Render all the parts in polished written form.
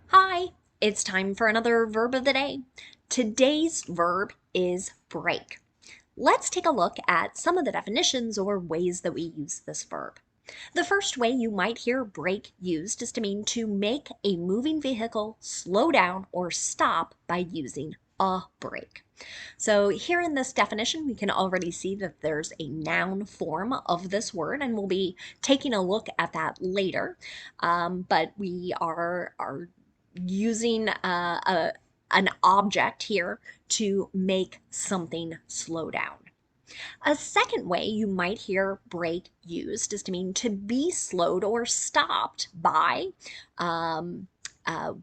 Hi, it's time for another verb of the day. Today's verb is break. Let's take a look at some of the definitions or ways that we use this verb. The first way you might hear break used is to mean to make a moving vehicle slow down or stop by using a brake. So here in this definition, we can already see that there's a noun form of this word, and we'll be taking a look at that later. But we are using an object here to make something slow down. A second way you might hear break used is to mean to be slowed or stopped by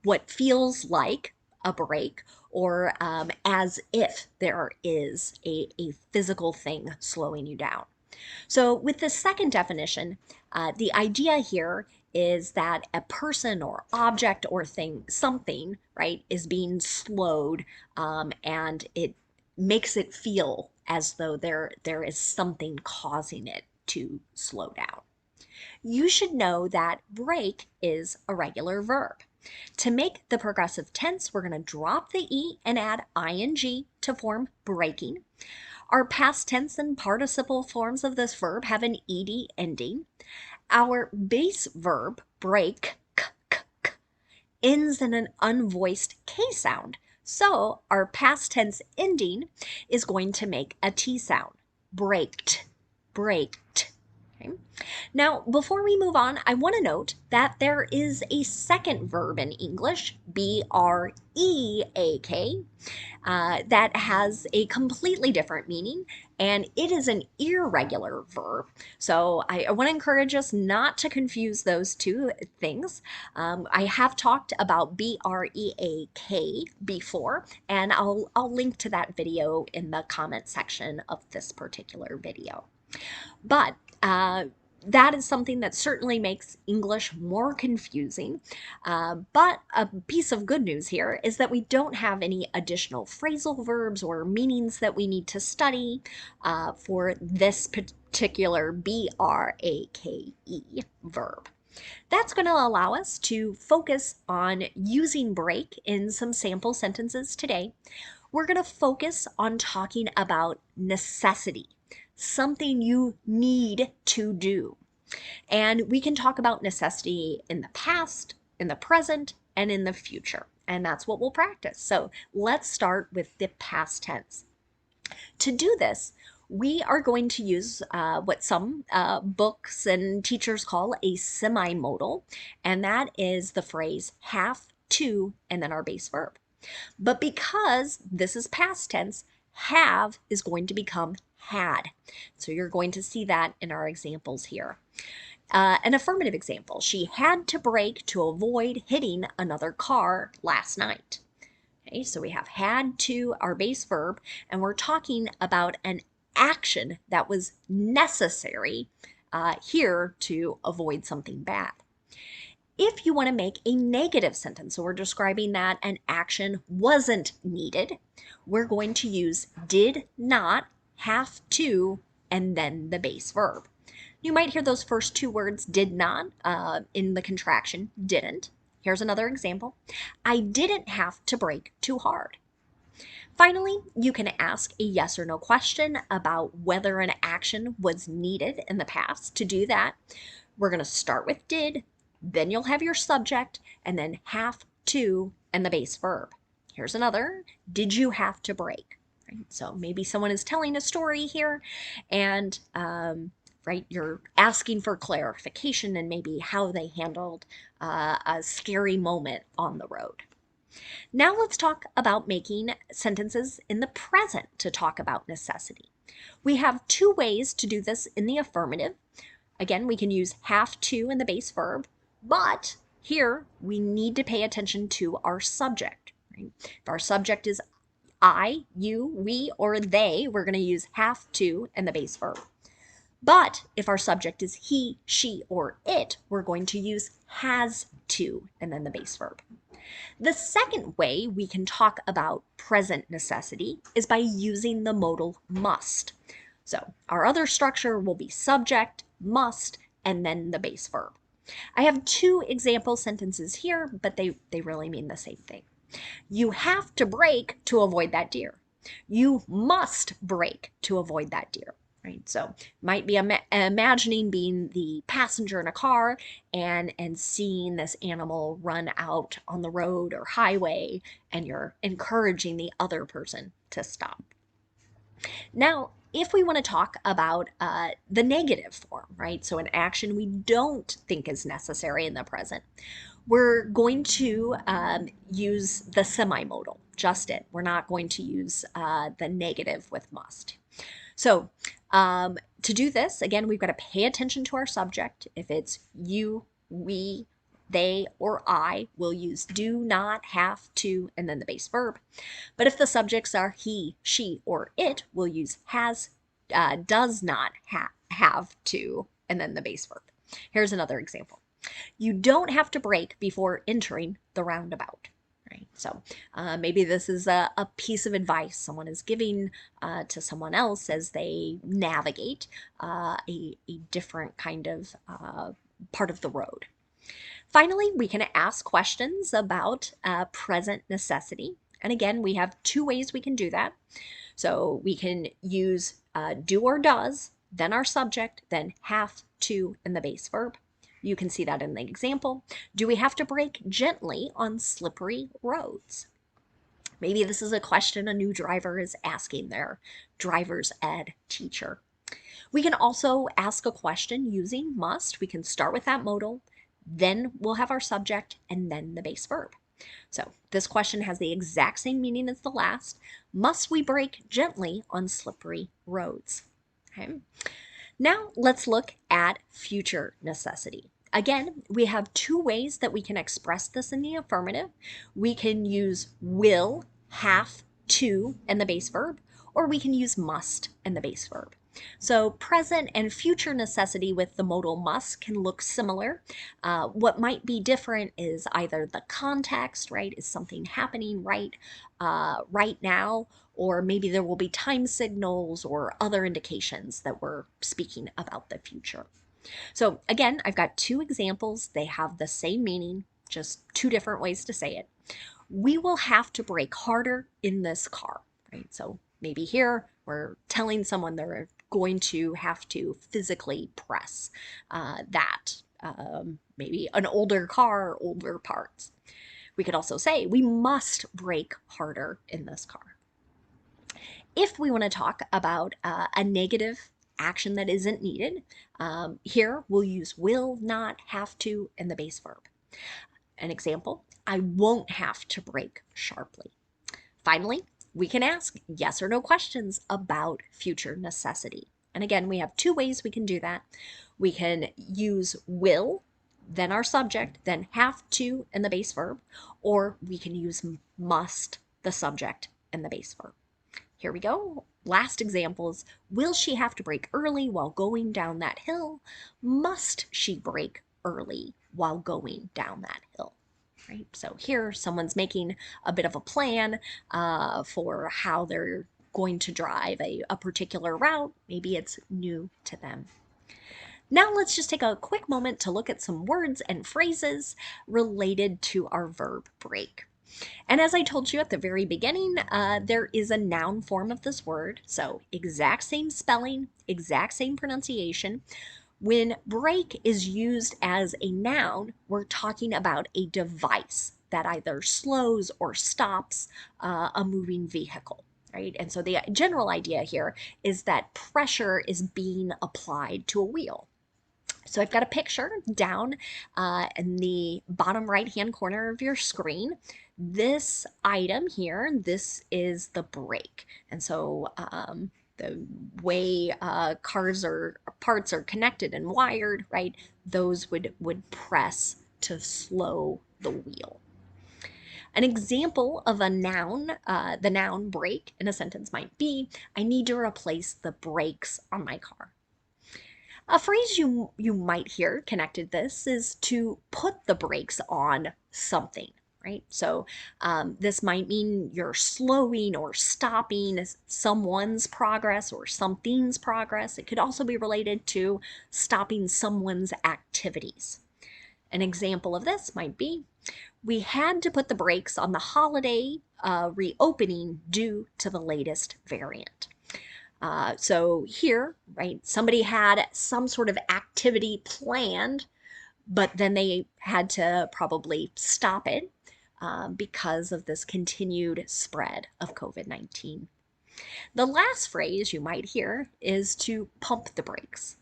what feels like a break or as if there is a physical thing slowing you down. So, with the second definition, the idea here is that a person or object or thing, something, right, is being slowed and it makes it feel as though there is something causing it to slow down. You should know that break is a regular verb. To make the progressive tense, we're going to drop the E and add ing to form breaking. Our past tense and participle forms of this verb have an ed ending. Our base verb, break, ends in an unvoiced K sound. So our past tense ending is going to make a T sound. Braked, braked. Okay. Now, before we move on, I want to note that there is a second verb in English, break, that has a completely different meaning, and it is an irregular verb. So I want to encourage us not to confuse those two things. I have talked about break before, and I'll link to that video in the comment section of this particular video. But that is something that certainly makes English more confusing. But a piece of good news here is that we don't have any additional phrasal verbs or meanings that we need to study for this particular brake verb. That's going to allow us to focus on using break in some sample sentences today. We're going to focus on talking about necessity, something you need to do. And we can talk about necessity in the past, in the present, and in the future. And that's what we'll practice. So let's start with the past tense. To do this, we are going to use what some books and teachers call a semi-modal, and that is the phrase have to and then our base verb. But because this is past tense, have is going to become had. So you're going to see that in our examples here. An affirmative example, she had to brake to avoid hitting another car last night. Okay, so we have had to, our base verb, and we're talking about an action that was necessary here to avoid something bad. If you want to make a negative sentence, so we're describing that an action wasn't needed, we're going to use did not, have to, and then the base verb. You might hear those first two words, did not, in the contraction, didn't. Here's another example. I didn't have to brake too hard. Finally, you can ask a yes or no question about whether an action was needed in the past. To do that, we're going to start with did, then you'll have your subject, and then have to and the base verb. Here's another. Did you have to brake? Right? So maybe someone is telling a story here, and right, you're asking for clarification and maybe how they handled a scary moment on the road. Now let's talk about making sentences in the present to talk about necessity. We have two ways to do this in the affirmative. Again, we can use have to in the base verb, but here we need to pay attention to our subject. Right? If our subject is I, you, we, or they, we're going to use have to and the base verb. But if our subject is he, she, or it, we're going to use has to and then the base verb. The second way we can talk about present necessity is by using the modal must. So our other structure will be subject, must, and then the base verb. I have two example sentences here, but they really mean the same thing. You have to brake to avoid that deer. You must brake to avoid that deer. Right? So might be imagining being the passenger in a car and seeing this animal run out on the road or highway, and you're encouraging the other person to stop. Now, if we want to talk about the negative form, right? So an action we don't think is necessary in the present, we're going to use the semi-modal, just it. We're not going to use the negative with must. So to do this, again, we've got to pay attention to our subject. If it's you, we, they, or I, we'll use do, not, have, to, and then the base verb. But if the subjects are he, she, or it, we'll use has, does not, have, to, and then the base verb. Here's another example. You don't have to brake before entering the roundabout. Right? So maybe this is a piece of advice someone is giving to someone else as they navigate a different kind of part of the road. Finally, we can ask questions about present necessity. And again, we have two ways we can do that. So we can use do or does, then our subject, then have to, and the base verb. You can see that in the example. Do we have to brake gently on slippery roads? Maybe this is a question a new driver is asking their driver's ed teacher. We can also ask a question using must. We can start with that modal, then we'll have our subject, and then the base verb. So this question has the exact same meaning as the last. Must we brake gently on slippery roads? Okay. Now let's look at future necessity. Again, we have two ways that we can express this in the affirmative. We can use will, have, to, and the base verb, or we can use must and the base verb. So present and future necessity with the modal must can look similar. What might be different is either the context, right? Is something happening right now? Or maybe there will be time signals or other indications that we're speaking about the future. So again, I've got two examples. They have the same meaning, just two different ways to say it. We will have to brake harder in this car, right? So maybe here we're telling someone they're going to have to physically press maybe an older car, older parts. We could also say we must brake harder in this car. If we want to talk about a negative action that isn't needed, here we'll use will, not, have to, and the base verb. An example, I won't have to brake sharply. Finally, we can ask yes or no questions about future necessity. And again, we have two ways we can do that. We can use will, then our subject, then have to, and the base verb, or we can use must, the subject, and the base verb. Here we go. Last examples. Will she have to brake early while going down that hill? Must she brake early while going down that hill? Right? So here someone's making a bit of a plan for how they're going to drive a particular route. Maybe it's new to them. Now let's just take a quick moment to look at some words and phrases related to our verb brake. And as I told you at the very beginning, there is a noun form of this word. So exact same spelling, exact same pronunciation. When brake is used as a noun, we're talking about a device that either slows or stops a moving vehicle, right? And so the general idea here is that pressure is being applied to a wheel. So I've got a picture down in the bottom right-hand corner of your screen. This item here, this is the brake. And so the way cars or parts are connected and wired, right, those would press to slow the wheel. An example of a noun, the noun brake in a sentence might be, I need to replace the brakes on my car. A phrase you might hear connected this is to put the brakes on something, right? So this might mean you're slowing or stopping someone's progress or something's progress. It could also be related to stopping someone's activities. An example of this might be, we had to put the brakes on the holiday reopening due to the latest variant. So here, right, somebody had some sort of activity planned, but then they had to probably stop it because of this continued spread of COVID-19. The last phrase you might hear is to pump the brakes.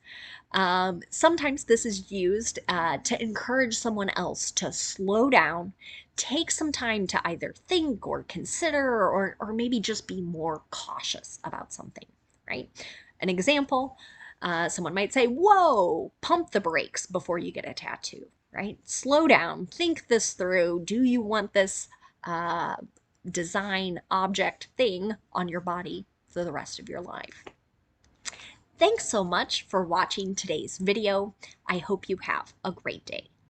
Sometimes this is used to encourage someone else to slow down, take some time to either think or consider, or maybe just be more cautious about something, right? An example, someone might say, whoa, pump the brakes before you get a tattoo, right? Slow down, think this through. Do you want this uh, design object thing on your body for the rest of your life? Thanks so much for watching today's video. I hope you have a great day.